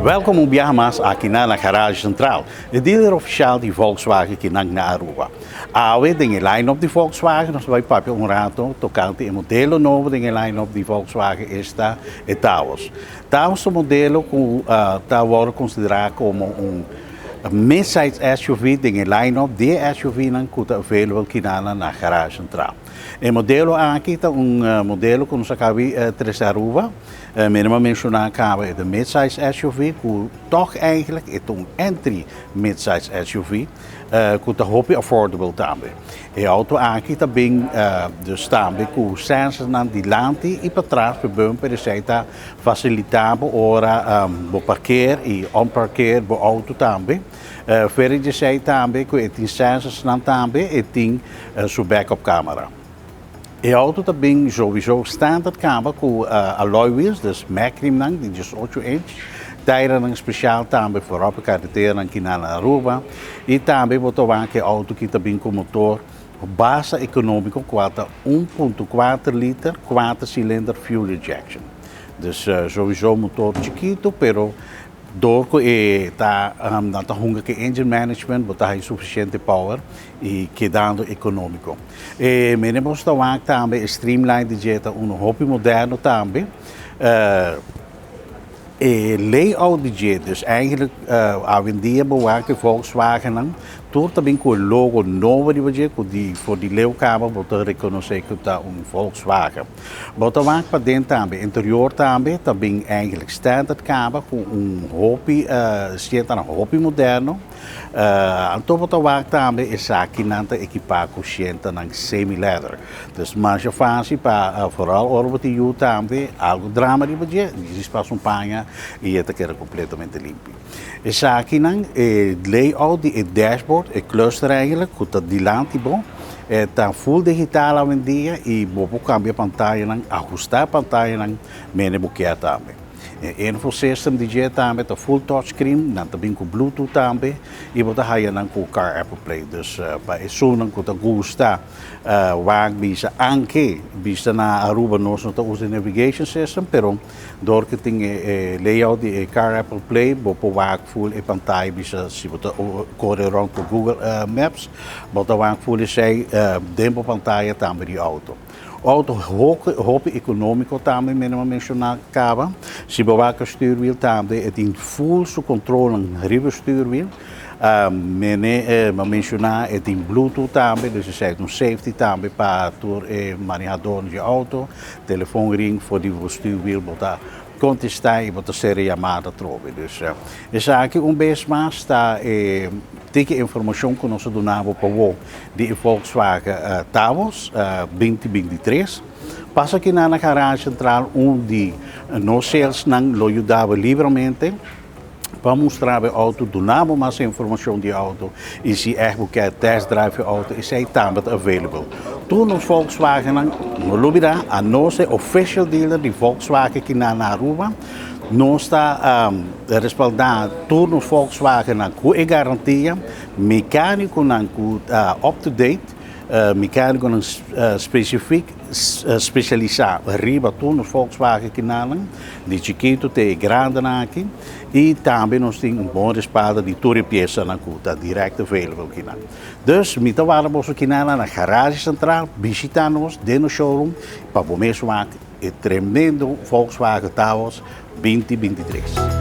Welkom op Bahamas aqui na Garage Central, de dealer oficial de Volkswagen aqui na Aruba. Awe tem line-up de Volkswagen, nós vai papel rato, tocante o modelo novo tem line-up de Volkswagen esta e Taos. Taos é um modelo que está considerado como mid-size SUV tem line-up de SUV que está available aqui na Garage Central. O modelo aqui é modelo que nós acabamos de Aruba. Minimum mencionar acaba de mid-size SUV, que toch eigenlijk is een entry mid-size SUV, que está hope affordable também. E auto aqui também dus também com sensors na dilante e para trás para bumper está facilitável ora o parquear e onparquear o auto também. Verder de zij também que tem sensors na também e tem sua backup camera. E auto também sowieso standaard kabel com alloy wheels, dus Macrim nang, die 18 inch. Tijden speciaal também voorop carretera aqui na Aruba. E também botou aqui auto que também com motor base econômico quota 1.4 liter, 4 cilindro fuel injection. Dus sowieso motor chiquito, pero door que está na hunga que engine management botar suficiente power e quedando econômico. E menemos está também streamline de jeta hobby moderno também. E layout de jet, dus eigenlijk hoje em dia bewaken Volkswagen door também com o logo novo de jet, voor die leeuwkamer botar reconhecer que está Volkswagen. Botar para dentro também, interior também eigenlijk standaard kamer com hobby, zit aan een hobby moderno. Então botar também essa aqui nanta equipar com gente na semi-leather. Dus mais fácil para vooral orbit de também algo drama de jet, espaço panha e esta que era completamente limpo. Essa aqui não layout de dashboard é cluster eigenlijk, que está dilante bom. Está full digital hoje em dia e bobo cambia pantalla não, ajustar pantalla não, menos buquear também. Info system DJ também está full touchscreen, também com Bluetooth também e botar aí não com Car Apple Play. Dus para isso não que está gusta, waar bisa anche bisa na Aruba nós não está usando navigation system, pero door que tem layout de Car Apple Play, bopo waar full e pantalla bisa se botar correr around por Google Maps, botar waar full e sei dentro pantalla também de auto. Auto hoop econômico também, minimum mencionar acaba. Se bewaken stuurwiel também, het in full su controle een ribbenstuurwiel. Mencionar het in Bluetooth também, dus je zegt safety também para o manejador de auto, telefoonring voor die stuurwiel, botar contestar e botar série chamada trove. Dus essa aqui vez mais está tem informação que nós donamos para o de Volkswagen Taos 2023. Passa aqui na garagem central onde nós sales não ajudava livremente para mostrar o auto, donamos mais informação de auto e se quer test drive auto e sai também available. Toen nos Volkswagen no lubida a nossa official dealer de Volkswagen aqui na Aruba. Nós está respaldado todos os Volkswagen com garantia, mecânico up-to-date, mecânico específico, specializado. Arriba todos os Volkswagen aqui na de chiquito até grande aqui. E também nós temos bom respaldo de toda peça na conta, direct available aqui. Dus, met vamos aqui na garagem central, visitar-nos dentro do showroom, para o mesmo é tremendo Volkswagen Taos 2023.